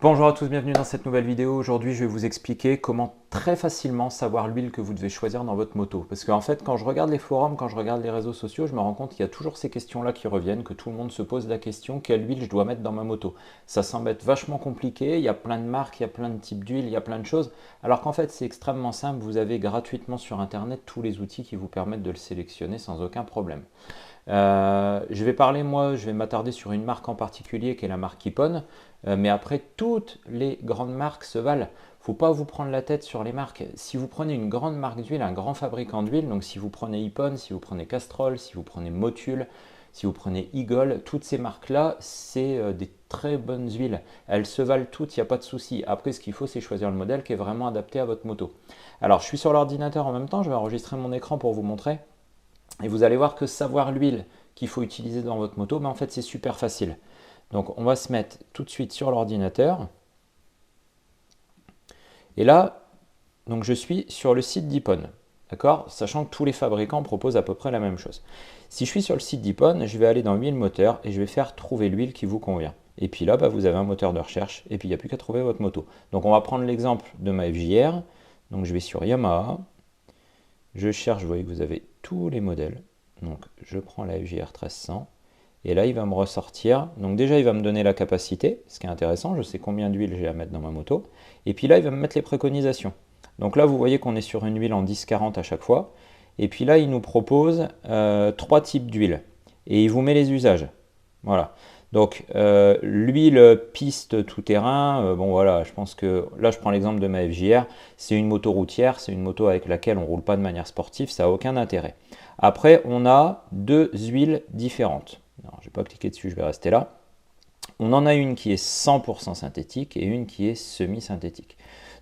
Bonjour à tous, bienvenue dans cette nouvelle vidéo. Aujourd'hui, je vais vous expliquer comment très facilement savoir l'huile que vous devez choisir dans votre moto. Parce qu'en fait, quand je regarde les forums, quand je regarde les réseaux sociaux, je me rends compte qu'il y a toujours ces questions-là qui reviennent, que tout le monde se pose la question, quelle huile je dois mettre dans ma moto. Ça semble être vachement compliqué, il y a plein de marques, il y a plein de types d'huile, il y a plein de choses. Alors qu'en fait, c'est extrêmement simple, vous avez gratuitement sur Internet tous les outils qui vous permettent de le sélectionner sans aucun problème. Je vais parler, moi, je vais m'attarder sur une marque en particulier qui est la marque Ippon, mais après toutes les grandes marques se valent. Faut pas vous prendre la tête sur les marques. Si vous prenez une grande marque d'huile, un grand fabricant d'huile, donc si vous prenez Ippon, si vous prenez Castrol, si vous prenez Motul, si vous prenez Eagle, toutes ces marques-là, c'est des très bonnes huiles. Elles se valent toutes, il n'y a pas de souci. Après, ce qu'il faut, c'est choisir le modèle qui est vraiment adapté à votre moto. Alors, je suis sur l'ordinateur en même temps, je vais enregistrer mon écran pour vous montrer. Et vous allez voir que savoir l'huile qu'il faut utiliser dans votre moto, en fait c'est super facile. Donc on va se mettre tout de suite sur l'ordinateur. Et là, donc je suis sur le site d'Ippon, d'accord? Sachant que tous les fabricants proposent à peu près la même chose. Si je suis sur le site d'Ippon, je vais aller dans huile moteur et je vais faire trouver l'huile qui vous convient. Et puis là, vous avez un moteur de recherche et puis il n'y a plus qu'à trouver votre moto. Donc on va prendre l'exemple de ma FJR. Donc je vais sur Yamaha. Je cherche, vous voyez que vous avez tous les modèles. Donc je prends la FJR 1300 et là il va me ressortir. Donc déjà il va me donner la capacité, ce qui est intéressant, je sais combien d'huile j'ai à mettre dans ma moto. Et puis là il va me mettre les préconisations. Donc là vous voyez qu'on est sur une huile en 10-40 à chaque fois. Et puis là il nous propose trois types d'huile. Et il vous met les usages. Voilà. Donc l'huile piste tout-terrain, bon voilà, je pense que là je prends l'exemple de ma FJR, c'est une moto routière, c'est une moto avec laquelle on ne roule pas de manière sportive, ça n'a aucun intérêt. Après on a deux huiles différentes. Alors, je ne vais pas cliquer dessus, je vais rester là. On en a une qui est 100% synthétique et une qui est semi-synthétique.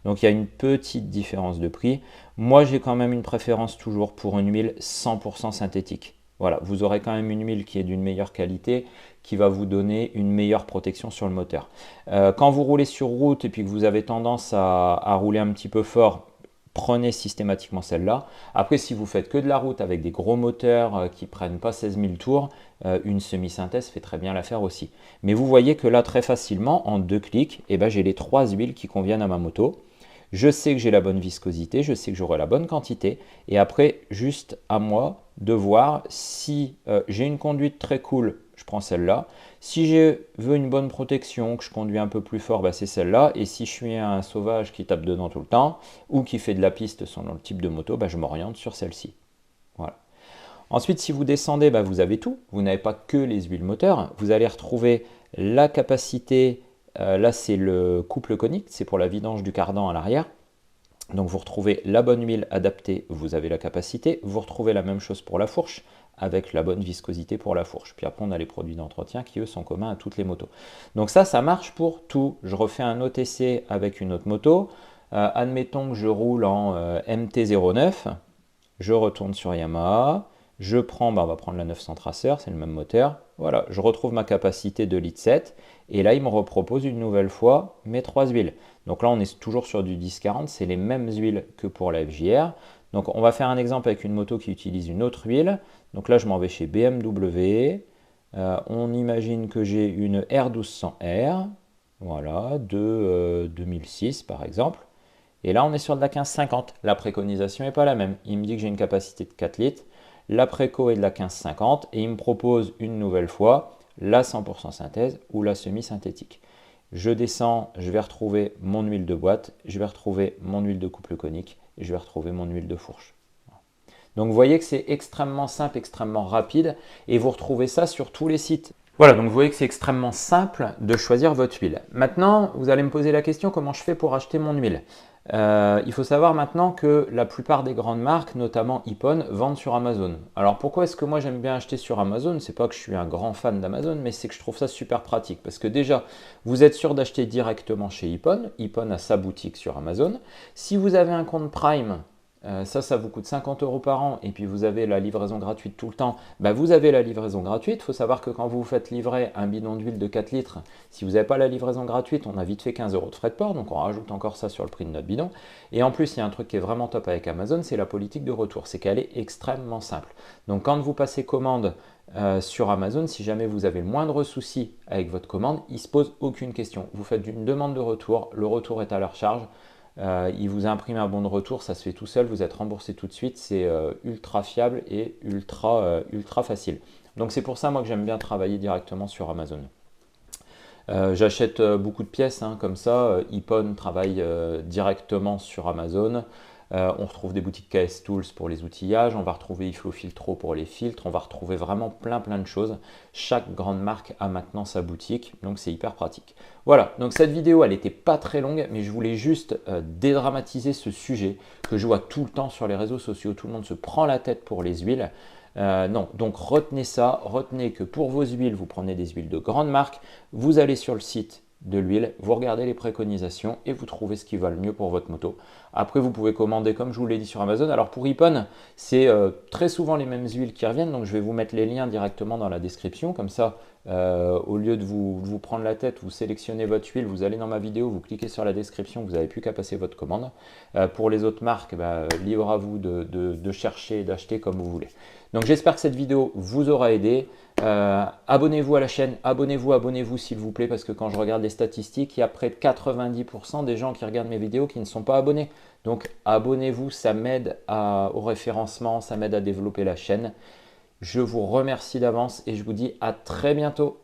Donc il y a une petite différence de prix. Moi j'ai quand même une préférence toujours pour une huile 100% synthétique. Voilà, vous aurez quand même une huile qui est d'une meilleure qualité, qui va vous donner une meilleure protection sur le moteur. Quand vous roulez sur route et puis que vous avez tendance à rouler un petit peu fort, prenez systématiquement celle-là. Après, si vous faites que de la route avec des gros moteurs qui ne prennent pas 16 000 tours, une semi-synthèse fait très bien l'affaire aussi. Mais vous voyez que là, très facilement, en deux clics, j'ai les trois huiles qui conviennent à ma moto. Je sais que j'ai la bonne viscosité, je sais que j'aurai la bonne quantité. Et après, juste à moi de voir si j'ai une conduite très cool, je prends celle-là. Si je veux une bonne protection, que je conduis un peu plus fort, c'est celle-là. Et si je suis un sauvage qui tape dedans tout le temps ou qui fait de la piste selon le type de moto, je m'oriente sur celle-ci. Voilà. Ensuite, si vous descendez, vous avez tout. Vous n'avez pas que les huiles moteurs. Vous allez retrouver la capacité. Là, c'est le couple conique. C'est pour la vidange du cardan à l'arrière. Donc, vous retrouvez la bonne huile adaptée. Vous avez la capacité. Vous retrouvez la même chose pour la fourche avec la bonne viscosité pour la fourche. Puis après, on a les produits d'entretien qui, eux, sont communs à toutes les motos. Donc ça marche pour tout. Je refais un autre essai avec une autre moto. Admettons que je roule en MT-09. Je retourne sur Yamaha. Je prends, on va prendre la 900 Tracer, c'est le même moteur. Voilà, je retrouve ma capacité de litre 7. Et là, il me repropose une nouvelle fois mes trois huiles. Donc là, on est toujours sur du 10-40, c'est les mêmes huiles que pour la FJR. Donc on va faire un exemple avec une moto qui utilise une autre huile. Donc là, je m'en vais chez BMW. On imagine que j'ai une R1200R, voilà, de 2006 par exemple. Et là, on est sur de la 1550. La préconisation n'est pas la même. Il me dit que j'ai une capacité de 4 litres. La préco est de la 1550 et il me propose une nouvelle fois la 100% synthèse ou la semi-synthétique. Je descends, je vais retrouver mon huile de boîte, je vais retrouver mon huile de couple conique et je vais retrouver mon huile de fourche. Donc vous voyez que c'est extrêmement simple, extrêmement rapide et vous retrouvez ça sur tous les sites. Voilà, donc vous voyez que c'est extrêmement simple de choisir votre huile. Maintenant, vous allez me poser la question comment je fais pour acheter mon huile. Il faut savoir maintenant que la plupart des grandes marques, notamment Ippon, vendent sur Amazon. Alors pourquoi est-ce que moi j'aime bien acheter sur Amazon? C'est pas que je suis un grand fan d'Amazon, mais c'est que je trouve ça super pratique. Parce que déjà, vous êtes sûr d'acheter directement chez Ippon. Ippon a sa boutique sur Amazon. Si vous avez un compte Prime, ça vous coûte 50 € par an et puis vous avez la livraison gratuite tout le temps, bah vous avez la livraison gratuite. Il faut savoir que quand vous vous faites livrer un bidon d'huile de 4 litres, si vous n'avez pas la livraison gratuite, on a vite fait 15 € de frais de port, donc on rajoute encore ça sur le prix de notre bidon. Et en plus, il y a un truc qui est vraiment top avec Amazon, c'est la politique de retour, c'est qu'elle est extrêmement simple. Donc quand vous passez commande sur Amazon, si jamais vous avez le moindre souci avec votre commande, il ne se pose aucune question. Vous faites une demande de retour, le retour est à leur charge. Il vous imprime un bon de retour, ça se fait tout seul, vous êtes remboursé tout de suite, c'est ultra fiable et ultra facile. Donc c'est pour ça moi que j'aime bien travailler directement sur Amazon. J'achète beaucoup de pièces comme ça, Epon travaille directement sur Amazon. On retrouve des boutiques KS Tools pour les outillages, on va retrouver iFlow Filtro pour les filtres, on va retrouver vraiment plein de choses. Chaque grande marque a maintenant sa boutique, donc c'est hyper pratique. Voilà, donc cette vidéo elle n'était pas très longue, mais je voulais juste dédramatiser ce sujet que je vois tout le temps sur les réseaux sociaux. Tout le monde se prend la tête pour les huiles. Non, donc retenez ça, retenez que pour vos huiles, vous prenez des huiles de grande marque, vous allez sur le site de l'huile, vous regardez les préconisations et vous trouvez ce qui va le mieux pour votre moto. Après, vous pouvez commander comme je vous l'ai dit sur Amazon. Alors pour Epon, c'est très souvent les mêmes huiles qui reviennent, donc je vais vous mettre les liens directement dans la description. Comme ça, au lieu de vous prendre la tête, vous sélectionnez votre huile, vous allez dans ma vidéo, vous cliquez sur la description, vous n'avez plus qu'à passer votre commande. Pour les autres marques, libre à vous de chercher et d'acheter comme vous voulez. Donc j'espère que cette vidéo vous aura aidé. Abonnez-vous à la chaîne, abonnez-vous s'il vous plaît, parce que quand je regarde les statistiques, il y a près de 90% des gens qui regardent mes vidéos qui ne sont pas abonnés. Donc abonnez-vous, ça m'aide au référencement, ça m'aide à développer la chaîne. Je vous remercie d'avance et je vous dis à très bientôt.